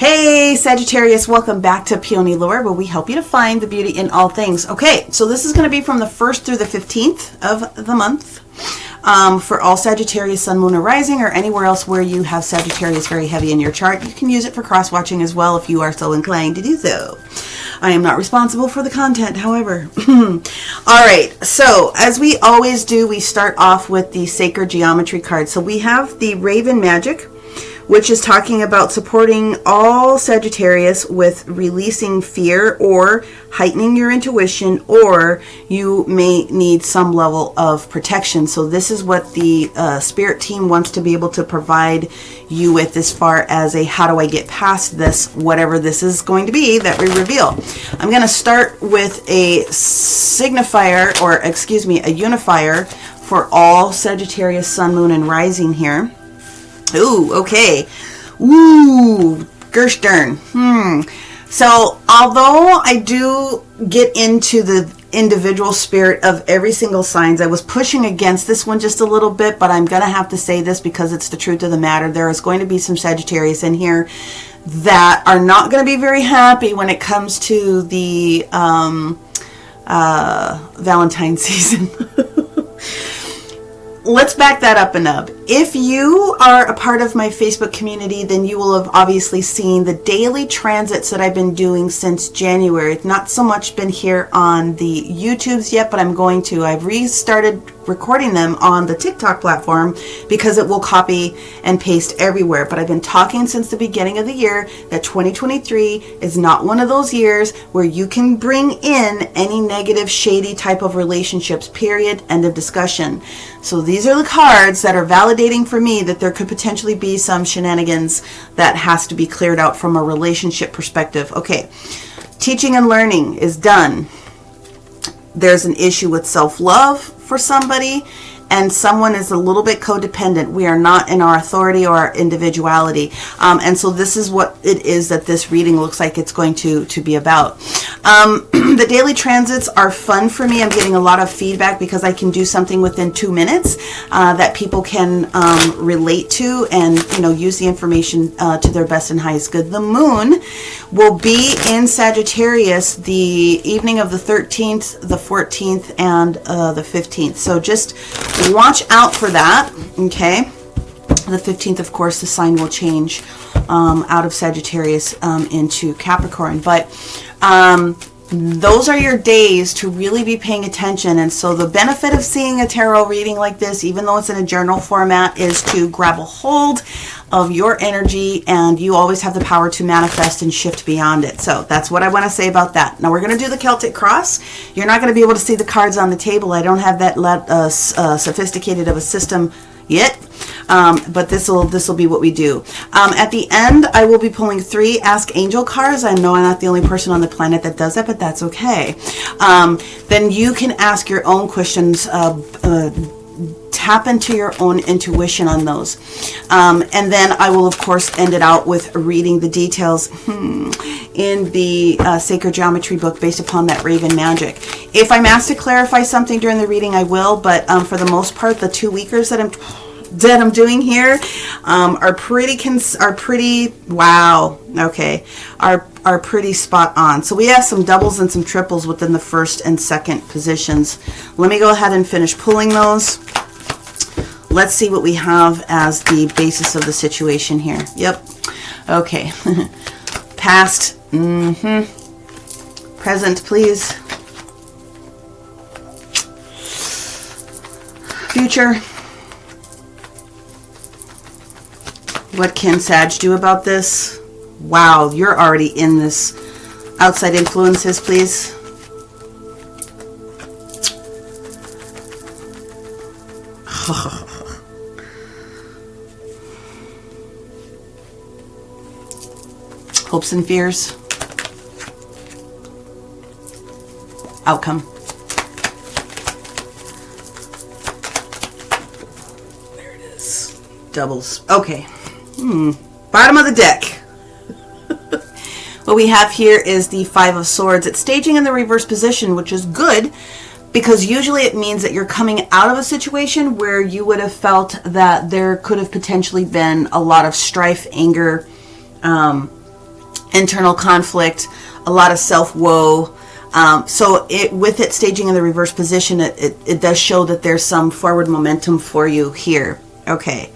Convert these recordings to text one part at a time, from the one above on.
Hey Sagittarius, welcome back to Peony Lore, where we help you to find the beauty in all things. Okay, so this is going to be from the 1st through the 15th of the month for all Sagittarius, Sun, Moon, or Rising, or anywhere else where you have Sagittarius very heavy in your chart. You can use it for cross-watching as well if you are so inclined to do so. I am not responsible for the content, however. All right, so as we always do, we start off with the Sacred Geometry card. So we have the Raven Magic, which is talking about supporting all Sagittarius with releasing fear or heightening your intuition, or you may need some level of protection. So this is what the spirit team wants to be able to provide you with as far as a how do I get past this, whatever this is going to be that we reveal. I'm going to start with a signifier, or excuse me, a unifier for all Sagittarius, Sun, Moon, and Rising here. Ooh, okay. Ooh, Gerstern. So, although I do get into the individual spirit of every single signs, I was pushing against this one just a little bit, but I'm going to have to say this because it's the truth of the matter. There is going to be some Sagittarius in here that are not going to be very happy when it comes to the Valentine's season. Let's back that up a nub. If you are a part of my Facebook community, then you will have obviously seen the daily transits that I've been doing since January. It's not so much been here on the YouTubes yet, but I'm going to. I've restarted recording them on the TikTok platform because it will copy and paste everywhere. But I've been talking since the beginning of the year that 2023 is not one of those years where you can bring in any negative, shady type of relationships, period, end of discussion. So these are the cards that are validating for me that there could potentially be some shenanigans that has to be cleared out from a relationship perspective. Okay, teaching and learning is done. There's an issue with self-love for somebody, and someone is a little bit codependent. We are not in our authority or our individuality. And so this is what it is that this reading looks like it's going to be about. The daily transits are fun for me. I'm getting a lot of feedback because I can do something within 2 minutes that people can relate to and, you know, use the information to their best and highest good. The moon will be in Sagittarius the evening of the 13th, the 14th, and the 15th. So just watch out for that, okay? The 15th, of course, the sign will change out of Sagittarius into Capricorn. But those are your days to really be paying attention. And so the benefit of seeing a tarot reading like this, even though it's in a journal format, is to grab a hold of your energy, and you always have the power to manifest and shift beyond it. So that's what I want to say about that. Now we're going to do the Celtic Cross. You're not going to be able to see the cards on the table. I don't have that sophisticated of a system yet, but this will be what we do. At the end, I will be pulling 3 Ask Angel cards. I know I'm not the only person on the planet that does that, but that's okay. Then you can ask your own questions, tap into your own intuition on those. And then I will, of course, end it out with reading the details in the Sacred Geometry book based upon that Raven Magic. If I'm asked to clarify something during the reading, I will, but for the most part, the 2 weekers that I'm doing here are pretty spot on. So we have some doubles and some triples within the first and second positions. Let me go ahead and finish pulling those. Let's see what we have as the basis of the situation here. Yep. Okay. Past. Present, please. Future. What can Sag do about this? Wow, you're already in this. Outside influences, please. Hopes and fears. Outcome. There it is. Doubles. Okay. Bottom of the deck. What we have here is the 5 of Swords. It's staging in the reverse position, which is good because usually it means that you're coming out of a situation where you would have felt that there could have potentially been a lot of strife, anger, internal conflict, a lot of self-woe. So with it staging in the reverse position, it does show that there's some forward momentum for you here. Okay.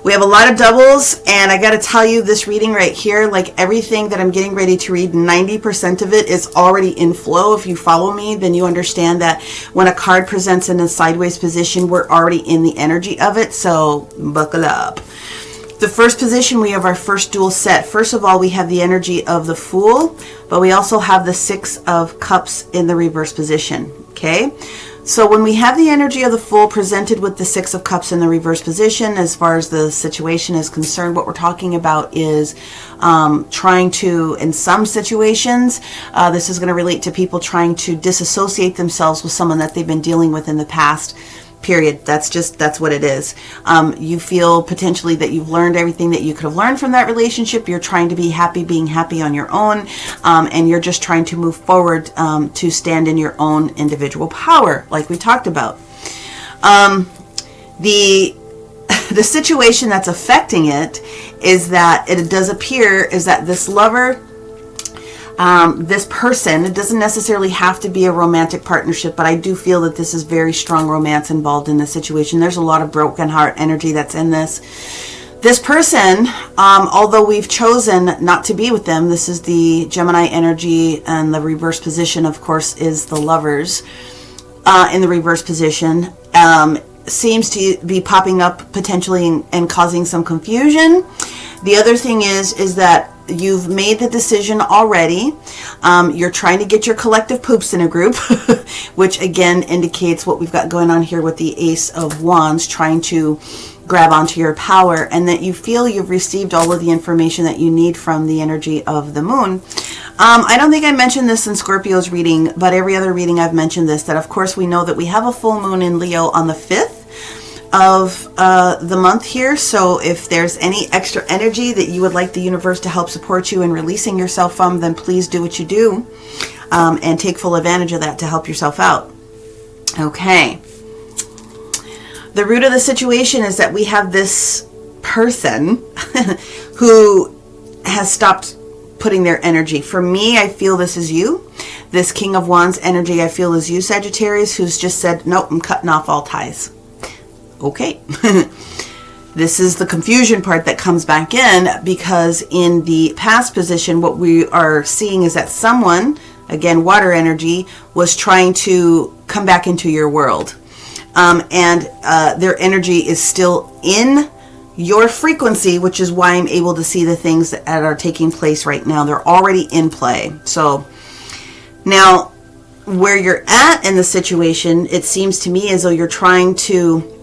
We have a lot of doubles, and I got to tell you, this reading right here, like everything that I'm getting ready to read, 90% of it is already in flow. If you follow me, then you understand that when a card presents in a sideways position, we're already in the energy of it. So buckle up. The first position, we have our first dual set. First of all, we have the energy of the Fool, but we also have the Six of Cups in the reverse position. Okay. So when we have the energy of the Fool presented with the Six of Cups in the reverse position, as far as the situation is concerned, what we're talking about is trying to, in some situations, this is going to relate to people trying to disassociate themselves with someone that they've been dealing with in the past. Period. That's what it is. You feel potentially that you've learned everything that you could have learned from that relationship. You're trying to be happy, being happy on your own, and you're just trying to move forward to stand in your own individual power, like we talked about. The situation that's affecting it is that it does appear is that this lover, this person, it doesn't necessarily have to be a romantic partnership, but I do feel that this is very strong romance involved in this situation. There's a lot of broken heart energy that's in this. This person, although we've chosen not to be with them, this is the Gemini energy, and the reverse position, of course, is the Lovers in the reverse position. Seems to be popping up potentially and causing some confusion. The other thing is that you've made the decision already. You're trying to get your collective poops in a group, which again indicates what we've got going on here with the Ace of Wands, trying to grab onto your power, and that you feel you've received all of the information that you need from the energy of the Moon. I don't think I mentioned this in Scorpio's reading, but every other reading I've mentioned this, that of course we know that we have a full moon in Leo on the 5th of the month here. So if there's any extra energy that you would like the universe to help support you in releasing yourself from, then please do what you do, and take full advantage of that to help yourself out. Okay. The root of the situation is that we have this person who has stopped putting their energy. For me, I feel this is you. This King of Wands energy I feel is you, Sagittarius, who's just said, nope, I'm cutting off all ties. Okay. This is the confusion part that comes back in, because in the past position, what we are seeing is that someone, again, water energy, was trying to come back into your world. And their energy is still in your frequency, which is why I'm able to see the things that are taking place right now. They're already in play. So now where you're at in the situation, it seems to me as though you're trying to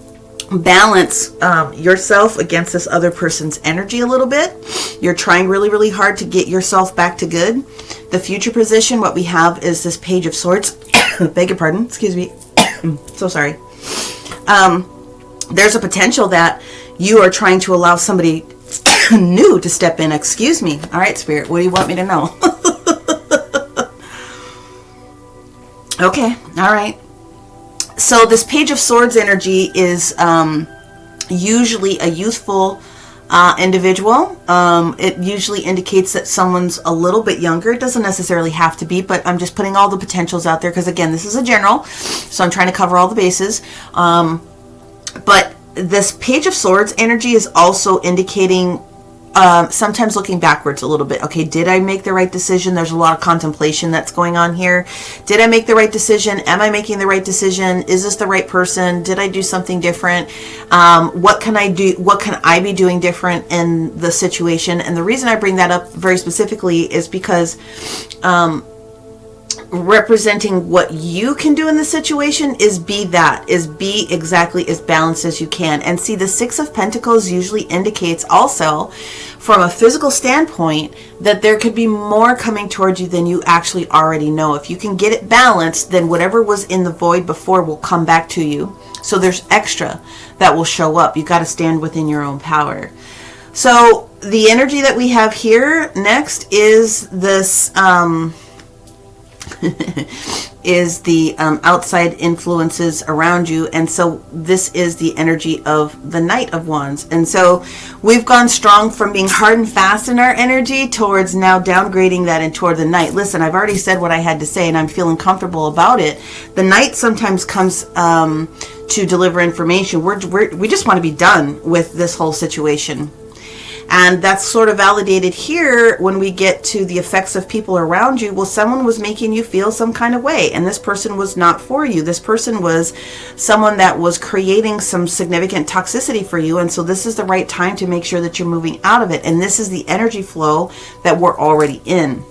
balance yourself against this other person's energy a little bit. You're trying really, really hard to get yourself back to good. The future position, what we have is this Page of Swords. Beg your pardon. Excuse me. So sorry. There's a potential that you are trying to allow somebody new to step in. Excuse me. All right, Spirit, what do you want me to know? Okay. All right. So this Page of Swords energy is usually a youthful individual. It usually indicates that someone's a little bit younger. It doesn't necessarily have to be, but I'm just putting all the potentials out there because, again, this is a general, so I'm trying to cover all the bases. But this Page of Swords energy is also indicating sometimes looking backwards a little bit. Okay, did I make the right decision? There's a lot of contemplation that's going on here. Did I make the right decision? Am I making the right decision? Is this the right person? Did I do something different? What can I do? What can I be doing different in the situation? And the reason I bring that up very specifically is because representing what you can do in the situation is be exactly as balanced as you can. And see, the Six of Pentacles usually indicates also from a physical standpoint that there could be more coming towards you than you actually already know. If you can get it balanced, then whatever was in the void before will come back to you. So there's extra that will show up. You got to stand within your own power. So the energy that we have here next is this is the outside influences around you. And so this is the energy of the Knight of Wands. And so we've gone strong from being hard and fast in our energy towards now downgrading that and toward the Knight. Listen, I've already said what I had to say and I'm feeling comfortable about it. The Knight sometimes comes to deliver information. We just want to be done with this whole situation. And that's sort of validated here when we get to the effects of people around you. Well, someone was making you feel some kind of way, and this person was not for you. This person was someone that was creating some significant toxicity for you, and so this is the right time to make sure that you're moving out of it. And this is the energy flow that we're already in.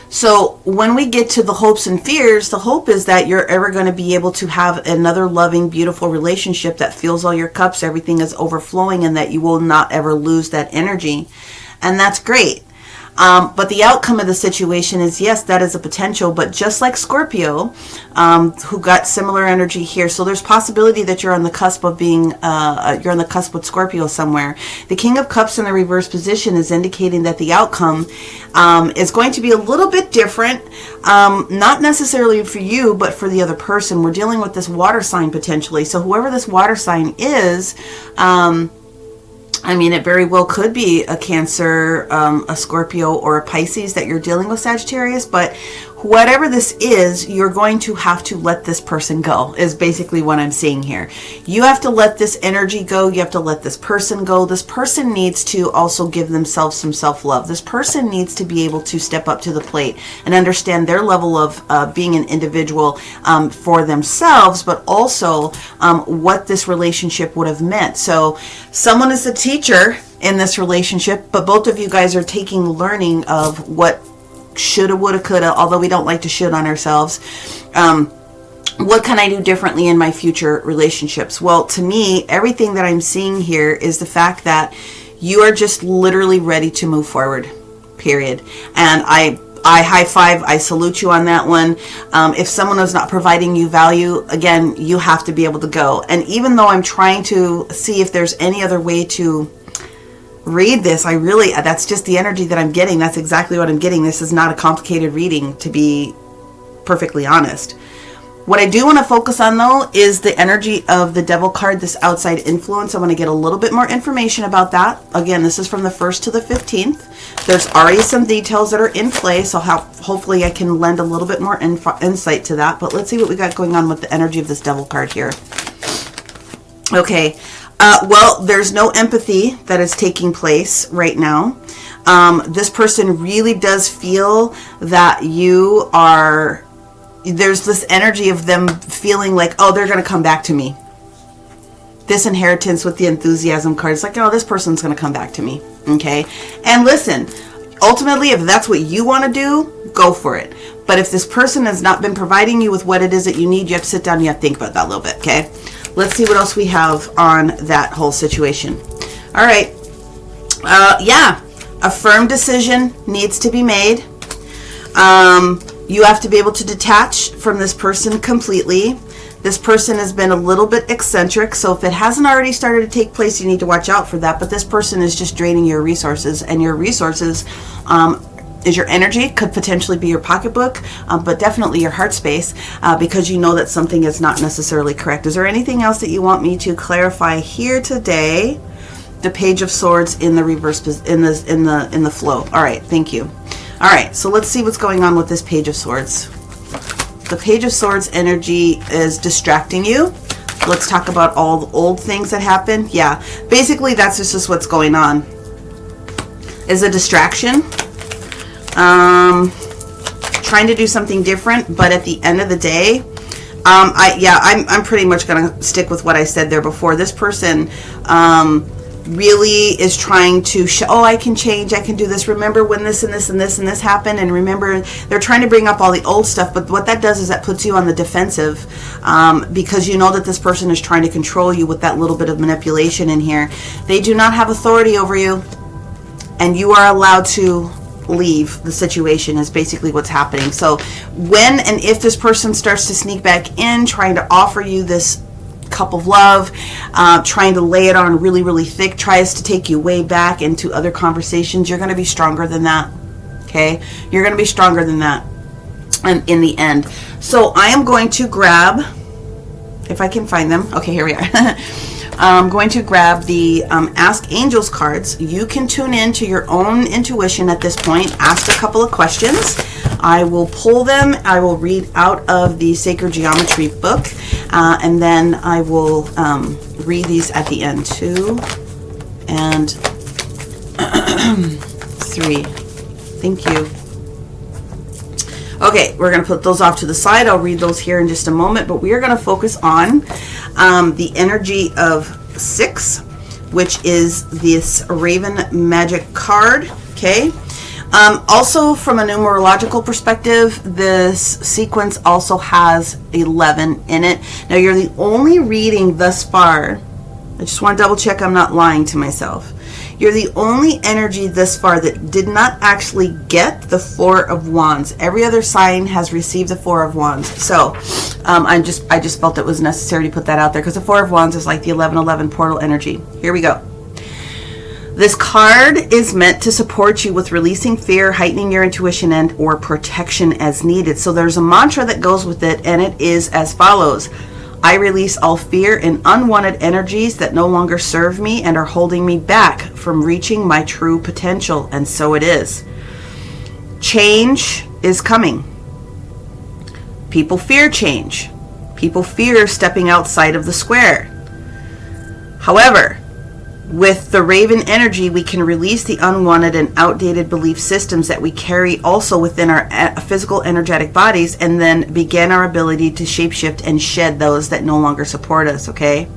So when we get to the hopes and fears, the hope is that you're ever going to be able to have another loving, beautiful relationship that fills all your cups, everything is overflowing, and that you will not ever lose that energy. And that's great. But the outcome of the situation is, yes, that is a potential, but just like Scorpio, who got similar energy here. So there's possibility that you're on the cusp of being, you're on the cusp with Scorpio somewhere. The King of Cups in the reverse position is indicating that the outcome is going to be a little bit different, not necessarily for you, but for the other person. We're dealing with this water sign potentially. So whoever this water sign is, I mean, it very well could be a Cancer, a Scorpio, or a Pisces that you're dealing with, Sagittarius. But whatever this is, you're going to have to let this person go, is basically what I'm seeing here. You have to let this energy go. You have to let this person go. This person needs to also give themselves some self-love. This person needs to be able to step up to the plate and understand their level of being an individual for themselves, but also what this relationship would have meant. So someone is the teacher in this relationship, but both of you guys are taking learning of what shoulda, woulda, coulda, although we don't like to should on ourselves. What can I do differently in my future relationships? Well, to me, everything that I'm seeing here is the fact that you are just literally ready to move forward, period. And I high five, I salute you on that one. If someone is not providing you value, again, you have to be able to go. And even though I'm trying to see if there's any other way to read this, that's just the energy that I'm getting. That's exactly what I'm getting. This is not a complicated reading, to be perfectly honest. What I do want to focus on, though, is the energy of the Devil card, this outside influence. I want to get a little bit more information about that. Again, this is from the 1st to the 15th. There's already some details that are in play, so hopefully I can lend a little bit more insight to that. But let's see what we got going on with the energy of this Devil card here. Okay. Well, there's no empathy that is taking place right now. This person really does feel that you are... There's this energy of them feeling like, oh, they're going to come back to me. This inheritance with the enthusiasm card, it's like, oh, this person's going to come back to me. Okay? And listen, ultimately, if that's what you want to do, go for it. But if this person has not been providing you with what it is that you need, you have to sit down and you have to think about that a little bit. Okay? Let's see what else we have on that whole situation. All right. Yeah. A firm decision needs to be made. You have to be able to detach from this person completely. This person has been a little bit eccentric, so if it hasn't already started to take place, you need to watch out for that. But this person is just draining your resources, and your resources is your energy, could potentially be your pocketbook, but definitely your heart space, because you know that something is not necessarily correct. Is there anything else that you want me to clarify here today? The Page of Swords in the reverse, in the flow. All right, thank you. All right, so let's see what's going on with this Page of Swords. The Page of Swords energy is distracting you. Let's talk about all the old things that happened. Yeah, basically that's just what's going on. Is a distraction. Trying to do something different, but at the end of the day, I'm pretty much gonna stick with what I said there before. This person really is trying to show, oh, I can change, I can do this. Remember when this and this and this and this happened? And remember, they're trying to bring up all the old stuff, but what that does is that puts you on the defensive, because you know that this person is trying to control you with that little bit of manipulation in here. They do not have authority over you, and you are allowed to leave the situation, is basically what's happening. So when and if this person starts to sneak back in, trying to offer you this cup of love, trying to lay it on really, really thick, tries to take you way back into other conversations, you're going to be stronger than that. Okay? You're going to be stronger than that. in the end. So I am going to grab, if I can find them. Okay, here we are. I'm going to grab the Ask Angels cards. You can tune in to your own intuition at this point. Ask a couple of questions. I will pull them. I will read out of the Sacred Geometry book. And then I will read these at the end. 2 and 3. Thank you. Okay, we're going to put those off to the side. I'll read those here in just a moment, but we are going to focus on the energy of 6, which is this Raven Magic card, okay? Also, from a numerological perspective, this sequence also has 11 in it. Now, you're the only reading thus far. I just want to double check I'm not lying to myself. You're the only energy this far that did not actually get the 4 of Wands. Every other sign has received the 4 of Wands. So I just felt it was necessary to put that out there because the 4 of Wands is like the 1111 portal energy. Here we go. This card is meant to support you with releasing fear, heightening your intuition, and or protection as needed. So there's a mantra that goes with it, and it is as follows. I release all fear and unwanted energies that no longer serve me and are holding me back from reaching my true potential. And so it is. Change is coming. People fear change. People fear stepping outside of the square. However, with the Raven energy, we can release the unwanted and outdated belief systems that we carry also within our physical energetic bodies, and then begin our ability to shapeshift and shed those that no longer support us, okay?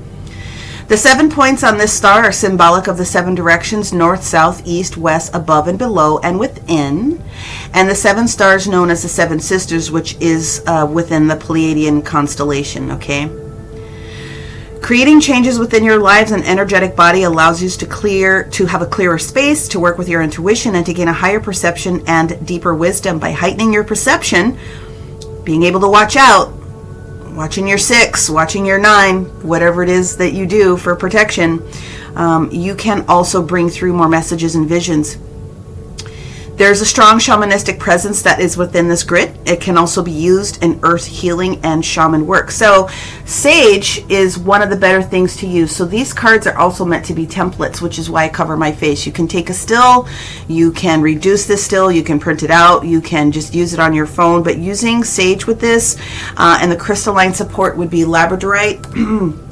The 7 points on this star are symbolic of the 7 directions: north, south, east, west, above and below, and within. And the 7 stars known as the 7 sisters, which is within the Pleiadian constellation, okay? Creating changes within your lives and energetic body allows you to have a clearer space, to work with your intuition, and to gain a higher perception and deeper wisdom. By heightening your perception, being able to watch out, watching your 6, watching your 9, whatever it is that you do for protection, you can also bring through more messages and visions. There's a strong shamanistic presence that is within this grid. It can also be used in earth healing and shaman work. So sage is one of the better things to use. So these cards are also meant to be templates, which is why I cover my face. You can take a still, you can reduce this still, you can print it out, you can just use it on your phone. But using sage with this and the crystalline support would be labradorite,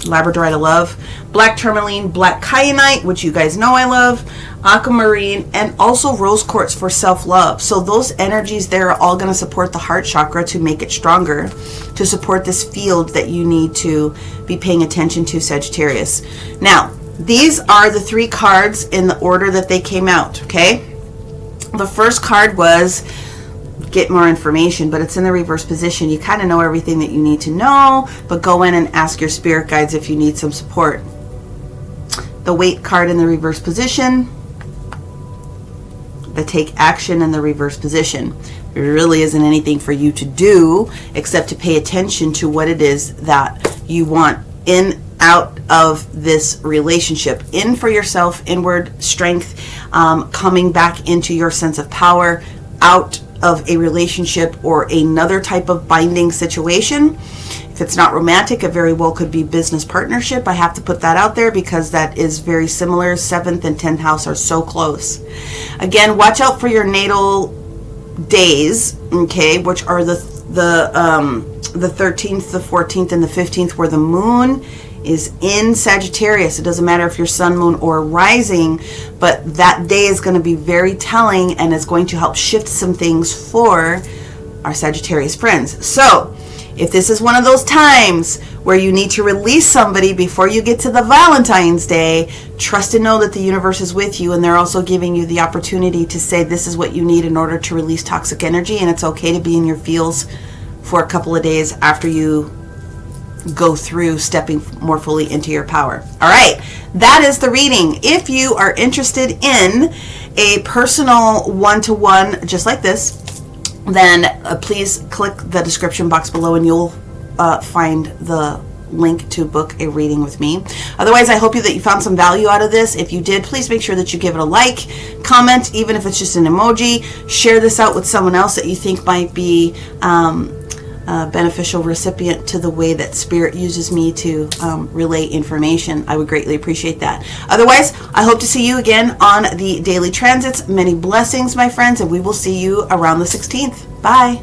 labradorite I love, black tourmaline, black kyanite, which you guys know I love, aquamarine, and also rose quartz for self-love. So those energies there are all going to support the heart chakra to make it stronger, to support this field that you need to be paying attention to, Sagittarius. Now, these are the 3 cards in the order that they came out, okay? The first card was get more information, but it's in the reverse position. You kind of know everything that you need to know, but go in and ask your spirit guides if you need some support. The Wait card in the reverse position, the Take action in the reverse position. There really isn't anything for you to do except to pay attention to what it is that you want in, out of this relationship. In for yourself, inward strength, coming back into your sense of power, out of a relationship or another type of binding situation. If it's not romantic, it very well could be business partnership. I have to put that out there because that is very similar. 7th and 10th house are so close. Again, watch out for your natal days, okay, which are the 13th, the 14th, and the 15th, where the moon is in Sagittarius. It doesn't matter if you're sun, moon, or rising, but that day is going to be very telling and is going to help shift some things for our Sagittarius friends. So if this is one of those times where you need to release somebody before you get to the Valentine's Day, trust and know that the universe is with you, and they're also giving you the opportunity to say this is what you need in order to release toxic energy, and it's okay to be in your feels for a couple of days after you go through stepping more fully into your power. All right, that is the reading. If you are interested in a personal one-to-one just like this, then please click the description box below and you'll find the link to book a reading with me. Otherwise, I hope that you found some value out of this. If you did, please make sure that you give it a like, comment, even if it's just an emoji. Share this out with someone else that you think might be a beneficial recipient to the way that Spirit uses me to relay information. I would greatly appreciate that. Otherwise, I hope to see you again on the daily transits. Many blessings, my friends, and we will see you around the 16th. Bye.